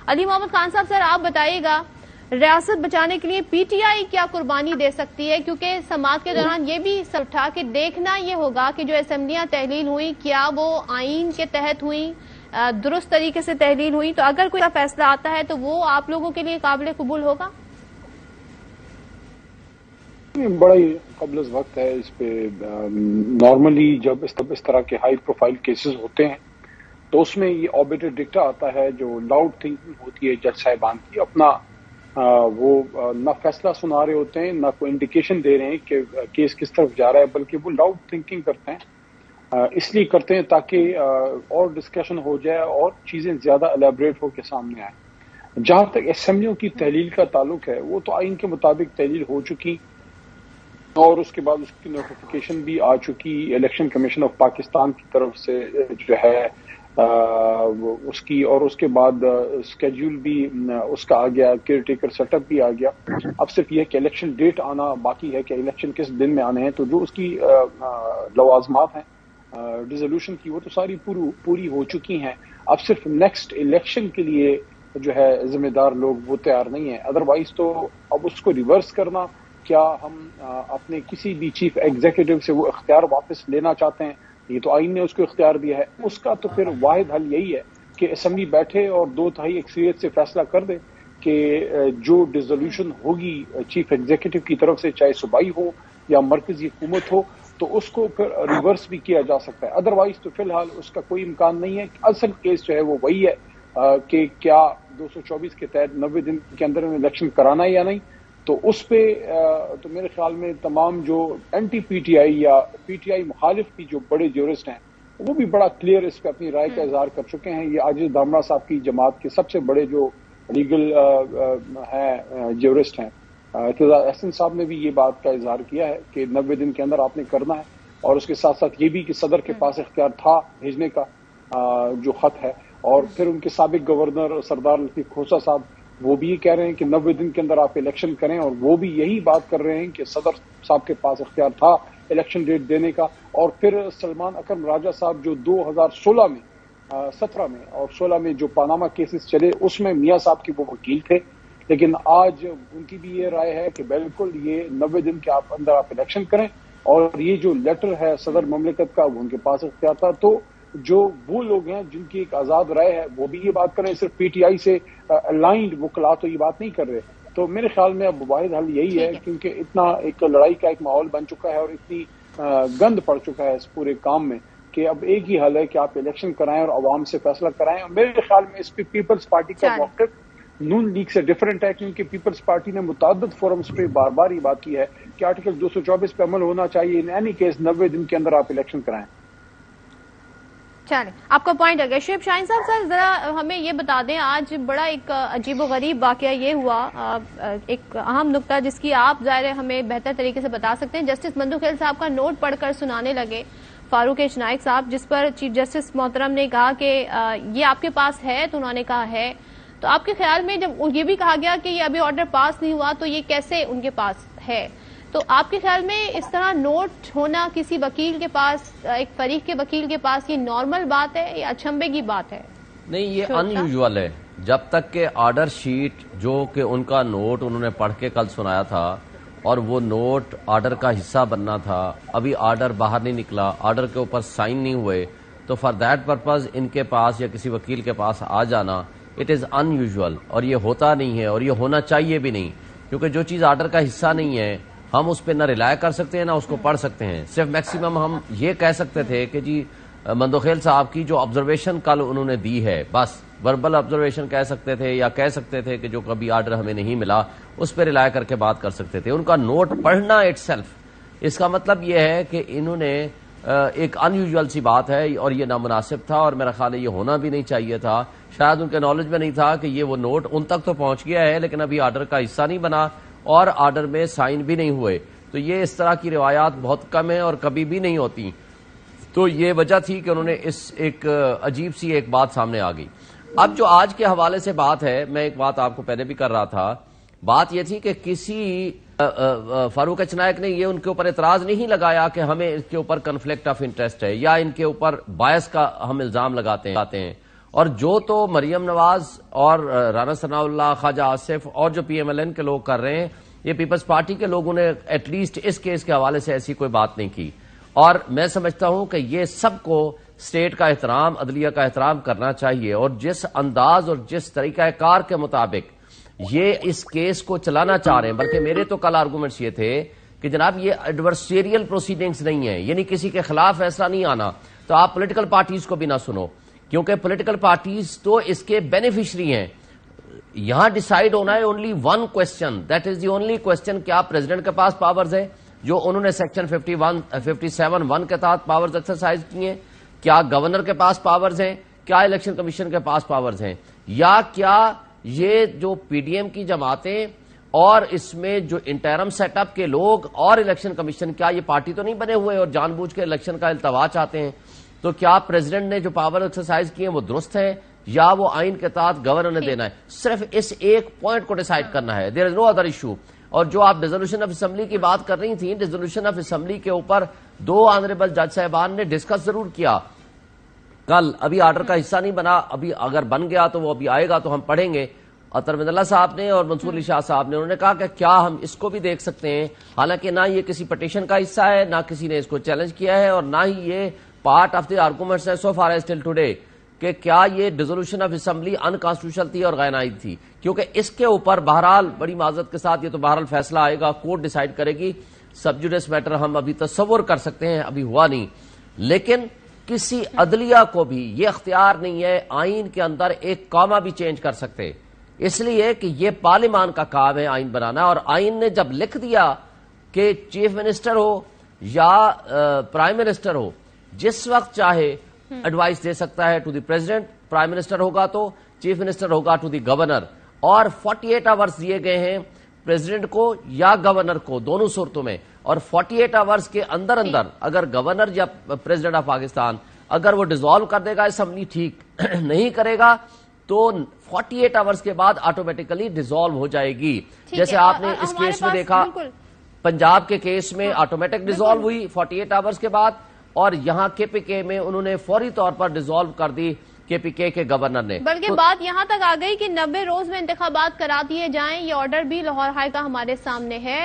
علی محمد خان صاحب سر آپ بتائیے گا ریاست بچانے کے لیے پی ٹی آئی کیا قربانی دے سکتی ہے، کیونکہ سماعت کے دوران یہ بھی سر اٹھا کہ دیکھنا یہ ہوگا کہ جو اسمبلیاں تحلیل ہوئی کیا وہ آئین کے تحت ہوئی، درست طریقے سے تحلیل ہوئی، تو اگر کوئی فیصلہ آتا ہے تو وہ آپ لوگوں کے لیے قابل قبول ہوگا؟ بڑا ہی قبل از وقت ہے اس پہ۔ نارملی جب اس طرح کے ہائی پروفائل کیسز ہوتے ہیں تو اس میں یہ آربیٹر ڈکٹا آتا ہے جو لاؤڈ تھنکنگ ہوتی ہے جج صاحبان کی، اپنا وہ نہ فیصلہ سنا رہے ہوتے ہیں نہ کوئی انڈیکیشن دے رہے ہیں کہ کیس کس طرف جا رہا ہے، بلکہ وہ لاؤڈ تھنکنگ کرتے ہیں، اس لیے کرتے ہیں تاکہ اور ڈسکشن ہو جائے اور چیزیں زیادہ الیبریٹ ہو کے سامنے آئیں۔ جہاں تک اسمبلیوں کی تحلیل کا تعلق ہے وہ تو آئین کے مطابق تحلیل ہو چکی اور اس کے بعد اس کی نوٹیفیکیشن بھی آ چکی الیکشن کمیشن آف پاکستان کی طرف سے جو ہے اس کی، اور اس کے بعد اسکیڈول بھی اس کا آ گیا، کیئر ٹیکر سیٹ اپ بھی آ گیا۔ اب صرف یہ کہ الیکشن ڈیٹ آنا باقی ہے کہ الیکشن کس دن میں آنے ہیں، تو جو اس کی لوازمات ہیں ریزولوشن کی وہ تو ساری پوری ہو چکی ہیں۔ اب صرف نیکسٹ الیکشن کے لیے جو ہے ذمہ دار لوگ وہ تیار نہیں ہیں، ادروائز تو اب اس کو ریورس کرنا، کیا ہم اپنے کسی بھی چیف ایگزیکٹو سے وہ اختیار واپس لینا چاہتے ہیں، یہ تو آئین نے اس کو اختیار دیا ہے، اس کا تو پھر واحد حل یہی ہے کہ اسمبلی بیٹھے اور 2/3 اکثریت سے فیصلہ کر دے کہ جو ڈیزولوشن ہوگی چیف ایگزیکٹو کی طرف سے، چاہے صوبائی ہو یا مرکزی حکومت ہو، تو اس کو پھر ریورس بھی کیا جا سکتا ہے۔ ادروائز تو فی الحال اس کا کوئی امکان نہیں ہے۔ اصل کیس جو ہے وہ وہی ہے کہ کیا 224 کے تحت 90 دن کے اندر الیکشن کرانا ہے یا نہیں، تو اس پہ تو میرے خیال میں تمام جو اینٹی پی ٹی آئی یا پی ٹی آئی مخالف بھی جو بڑے جورسٹ ہیں وہ بھی بڑا کلیئر اس پہ اپنی رائے کا اظہار کر چکے ہیں۔ یہ عاجز دامڑا صاحب کی جماعت کے سب سے بڑے جو لیگل ہیں جورسٹ ہیں، اعتزاز احسن صاحب نے بھی یہ بات کا اظہار کیا ہے کہ 90 دن کے اندر آپ نے کرنا ہے، اور اس کے ساتھ ساتھ یہ بھی کہ صدر کے پاس اختیار تھا بھیجنے کا جو خط ہے، اور پھر ان کے سابق گورنر سردار لطیف کھوسہ صاحب وہ بھی یہ کہہ رہے ہیں کہ 90 دن کے اندر آپ الیکشن کریں، اور وہ بھی یہی بات کر رہے ہیں کہ صدر صاحب کے پاس اختیار تھا الیکشن ڈیٹ دینے کا۔ اور پھر سلمان اکرم راجہ صاحب جو 2016 میں 17 میں اور 16 میں جو پاناما کیسز چلے اس میں میاں صاحب کے وہ وکیل تھے، لیکن آج ان کی بھی یہ رائے ہے کہ بالکل یہ 90 دن کے اندر آپ الیکشن کریں، اور یہ جو لیٹر ہے صدر مملکت کا وہ ان کے پاس اختیار تھا۔ تو جو وہ لوگ ہیں جن کی ایک آزاد رائے ہے وہ بھی یہ بات کر رہے ہیں، صرف پی ٹی آئی سے الائنڈ وکلا تو یہ بات نہیں کر رہے۔ تو میرے خیال میں اب واحد حل یہی ہے، کیونکہ اتنا ایک لڑائی کا ایک ماحول بن چکا ہے اور اتنی گند پڑ چکا ہے اس پورے کام میں، کہ اب ایک ہی حل ہے کہ آپ الیکشن کرائیں اور عوام سے فیصلہ کرائیں۔ اور میرے خیال میں اس پہ پیپلز پارٹی کا موقف نون لیگ سے ڈیفرنٹ ہے، کیونکہ پیپلز پارٹی نے متعدد فورمز پہ بار بار یہ بات کی ہے کہ آرٹیکل 224 پہ عمل ہونا چاہیے، ان اینی کیس 90 دن کے اندر آپ الیکشن کرائیں۔ چلیں، آپ کا پوائنٹ ہے۔ شعیب شاہین صاحب سر ذرا ہمیں یہ بتا دیں، آج بڑا ایک عجیب و غریب واقعہ یہ ہوا، ایک اہم نقطہ جس کی آپ ظاہر ہمیں بہتر طریقے سے بتا سکتے ہیں، جسٹس مندوخیل صاحب کا نوٹ پڑھ کر سنانے لگے فاروق اشنائک صاحب، جس پر چیف جسٹس محترم نے کہا کہ یہ آپ کے پاس ہے، تو انہوں نے کہا ہے، تو آپ کے خیال میں جب یہ بھی کہا گیا کہ یہ ابھی آرڈر پاس نہیں ہوا تو یہ کیسے ان کے پاس ہے، تو آپ کے خیال میں اس طرح نوٹ ہونا کسی وکیل کے پاس، ایک فریق کے وکیل کے پاس، یہ نارمل بات ہے یا اچھمبے کی بات ہے؟ نہیں، یہ ان یوزول ہے۔ جب تک کہ آرڈر شیٹ جو کہ ان کا نوٹ انہوں نے پڑھ کے کل سنایا تھا اور وہ نوٹ آرڈر کا حصہ بننا تھا، ابھی آرڈر باہر نہیں نکلا، آرڈر کے اوپر سائن نہیں ہوئے، تو فار دیٹ پرپز ان کے پاس یا کسی وکیل کے پاس آ جانا اٹ از ان یوزول، اور یہ ہوتا نہیں ہے اور یہ ہونا چاہیے بھی نہیں، کیونکہ جو چیز آرڈر کا حصہ نہیں ہے ہم اس پہ نہ ریلائے کر سکتے ہیں نہ اس کو پڑھ سکتے ہیں۔ صرف میکسیمم ہم یہ کہہ سکتے تھے کہ جی مندوخیل صاحب کی جو آبزرویشن کل انہوں نے دی ہے، بس وربل آبزرویشن کہہ سکتے تھے، یا کہہ سکتے تھے کہ جو کبھی آرڈر ہمیں نہیں ملا اس پہ ریلائے کر کے بات کر سکتے تھے۔ ان کا نوٹ پڑھنا اٹ سیلف اس کا مطلب یہ ہے کہ انہوں نے ایک ان یوزول سی بات ہے اور یہ نامناسب تھا، اور میرا خیال ہے یہ ہونا بھی نہیں چاہیے تھا۔ شاید ان کے نالج میں نہیں تھا کہ یہ وہ نوٹ ان تک تو پہنچ گیا ہے لیکن ابھی آرڈر کا حصہ نہیں بنا اور آرڈر میں سائن بھی نہیں ہوئے۔ تو یہ اس طرح کی روایات بہت کم ہیں اور کبھی بھی نہیں ہوتی، تو یہ وجہ تھی کہ انہوں نے اس ایک عجیب سی ایک بات سامنے آ گئی۔ اب جو آج کے حوالے سے بات ہے، میں ایک بات آپ کو پہلے بھی کر رہا تھا، بات یہ تھی کہ کسی فاروق اشنائک نے یہ ان کے اوپر اعتراض نہیں لگایا کہ ہمیں اس کے اوپر کنفلکٹ آف انٹرسٹ ہے یا ان کے اوپر بائس کا ہم الزام لگاتے ہیں، اور جو تو مریم نواز اور رانا ثناء اللہ، خواجہ آصف اور جو پی ایم ایل این کے لوگ کر رہے ہیں، یہ پیپلز پارٹی کے لوگوں نے ایٹ لیسٹ اس کیس کے حوالے سے ایسی کوئی بات نہیں کی. اور میں سمجھتا ہوں کہ یہ سب کو اسٹیٹ کا احترام، عدلیہ کا احترام کرنا چاہیے، اور جس انداز اور جس طریقہ کار کے مطابق یہ اس کیس کو چلانا چاہ رہے ہیں، بلکہ میرے تو کل آرگومنٹس یہ تھے کہ جناب یہ ایڈورسریل پروسیڈنگز نہیں ہیں، یعنی کسی کے خلاف فیصلہ نہیں آنا، تو آپ پولیٹیکل پارٹیز کو بھی نہ سنو، کیونکہ پولیٹیکل پارٹیز تو اس کے بینیفیشری ہیں. یہاں ڈیسائیڈ ہونا ہے only one question, that is the only question, کیا پریزیڈنٹ کے پاس پاورز ہیں جو انہوں نے سیکشن 57(1) کے تحت پاورز ایکسرسائز کی ہیں؟ کیا گورنر کے پاس پاورز ہیں؟ کیا الیکشن کمیشن کے پاس پاورز ہیں؟ یا کیا یہ جو پی ڈی ایم کی جماعتیں اور اس میں جو انٹرم سیٹ اپ کے لوگ اور الیکشن کمیشن، کیا یہ پارٹی تو نہیں بنے ہوئے اور جان بوجھ کے الیکشن کا التوا چاہتے ہیں؟ تو کیا پریزیڈنٹ نے جو پاور ایکسرسائز کیے ہیں وہ درست ہے یا وہ آئین کے تحت گورنر نے دینا ہے؟ صرف اس ایک پوائنٹ کو ڈیسائیڈ کرنا ہے. دیر از نو ادر ایشو. اور جو آپ ڈیزولوشن آف اسمبلی کی بات کر رہی تھیں، ڈیزولوشن آف اسمبلی کے اوپر 2 آنریبل جج صاحبان نے ڈسکس ضرور کیا کل، ابھی آرڈر کا حصہ نہیں بنا، ابھی اگر بن گیا تو وہ ابھی آئے گا تو ہم پڑھیں گے. اطہر اللہ صاحب نے اور منصور علی شاہ صاحب نے، انہوں نے کہا کہ کیا ہم اس کو بھی دیکھ سکتے ہیں، حالانکہ نہ یہ کسی پٹیشن کا حصہ ہے، نہ کسی نے اس کو چیلنج کیا ہے، اور نہ ہی یہ پارٹ آف دی آرگومنٹس ہے سو فار ایز ٹل ٹوڈے کہ کیا یہ ڈیزولوشن آف اسمبلی انکانسٹیٹیوشنل تھی اور غیر آئین تھی. کیونکہ اس کے اوپر بہرحال بڑی معذرت کے ساتھ یہ تو بہرحال فیصلہ آئے گا، کورٹ ڈیسائیڈ کرے گی. سب جوڈیس میٹر ہم ابھی تصور کر سکتے ہیں، ابھی ہوا نہیں، لیکن کسی عدلیہ کو بھی یہ اختیار نہیں ہے آئین کے اندر ایک کاما بھی چینج کر سکتے، اس لیے کہ یہ پارلیمان کا کام ہے آئین بنانا. اور آئین نے جب لکھ دیا کہ چیف منسٹر ہو یا پرائم منسٹر ہو جس وقت چاہے ایڈوائس دے سکتا ہے to the president, prime minister ہوگا تو چیف منسٹر ہوگا ٹو دی گورنر، اور 48 آورز دیے گئے ہیں پریزیڈنٹ کو یا گورنر کو دونوں صورتوں میں. اور 48 آورز کے اندر اگر گورنر یا پریزیڈنٹ آف پاکستان اگر وہ ڈیزالو کر دے گا اسمبلی، ٹھیک، نہیں کرے گا تو 48 آورز کے بعد آٹومیٹیکلی ڈیزالو ہو جائے گی. جیسے آپ نے اس کیس میں دیکھا، پنجاب کے کیس میں آٹومیٹک ڈیزالو ہوئی 48 آورز کے بعد، اور یہاں کے پی کے میں انہوں نے فوری طور پر ڈیزالو کر دی کے پی کے گورنر نے. بلکہ بات یہاں تک آ گئی کہ 90 روز میں انتخابات کرا دیے جائیں. یہ آرڈر بھی لاہور ہائی کا ہمارے سامنے ہے.